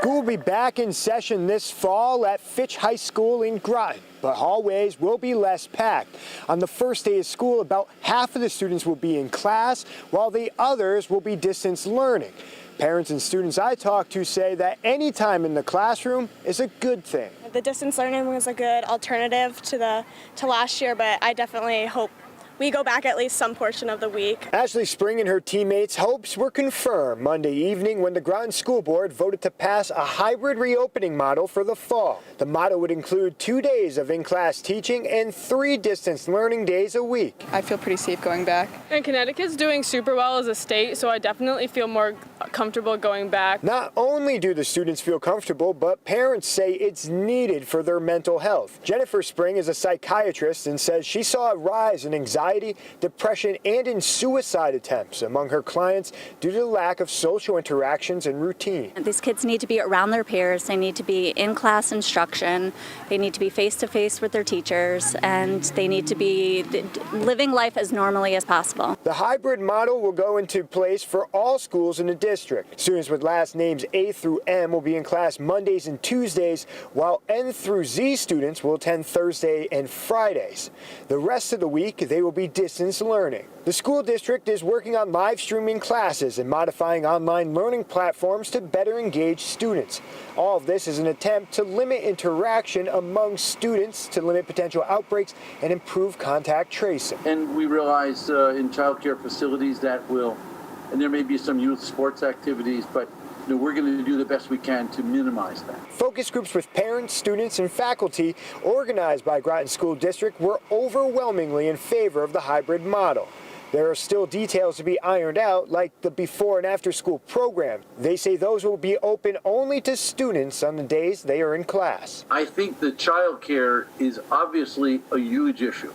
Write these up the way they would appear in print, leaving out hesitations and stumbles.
School will be back in session this fall at Fitch High School in Groton, but hallways will be less packed. On the first day of school, about half of the students will be in class, while the others will be distance learning. Parents and students I talked to say that any time in the classroom is a good thing. The distance learning was a good alternative to last year, but I definitely hope we go back at least some portion of the week. Ashley Spring and her teammates' hopes were confirmed Monday evening when the Groton School Board voted to pass a hybrid reopening model for the fall. The model would include 2 days of in-class teaching and 3 distance learning days a week. I feel pretty safe going back. And Connecticut's doing super well as a state, so I definitely feel more comfortable going back. Not only do the students feel comfortable, but parents say it's needed for their mental health. Jennifer Spring is a psychiatrist and says she saw a rise in anxiety, depression, and in suicide attempts among her clients due to the lack of social interactions and routine. These kids need to be around their peers, they need to be in class instruction, they need to be face-to-face with their teachers, and they need to be living life as normally as possible. The hybrid model will go into place for all schools in the district. Students with last names A through M will be in class Mondays and Tuesdays, while N through Z students will attend Thursday and Fridays. The rest of the week, they will be distance learning. The school district is working on live streaming classes and modifying online learning platforms to better engage students. All of this is an attempt to limit interaction among students, to limit potential outbreaks, and improve contact tracing. And we realize in child care facilities and there may be some youth sports activities, but we're going to do the best we can to minimize that. Focus groups with parents, students, and faculty organized by Groton School District were overwhelmingly in favor of the hybrid model. There are still details to be ironed out, like the before and after school program. They say those will be open only to students on the days they are in class. I think the child care is obviously a huge issue,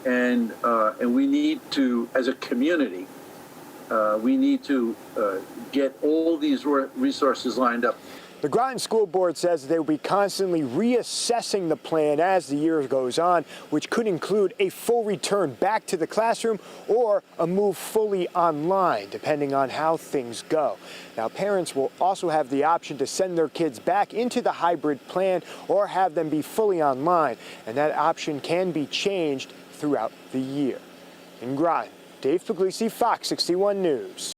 and we need to, as a community, we need to get all these resources lined up. The Groton School Board says they will be constantly reassessing the plan as the year goes on, which could include a full return back to the classroom or a move fully online, depending on how things go. Now, parents will also have the option to send their kids back into the hybrid plan or have them be fully online, and that option can be changed throughout the year. In Groton, Dave Puglisi, Fox 61 News.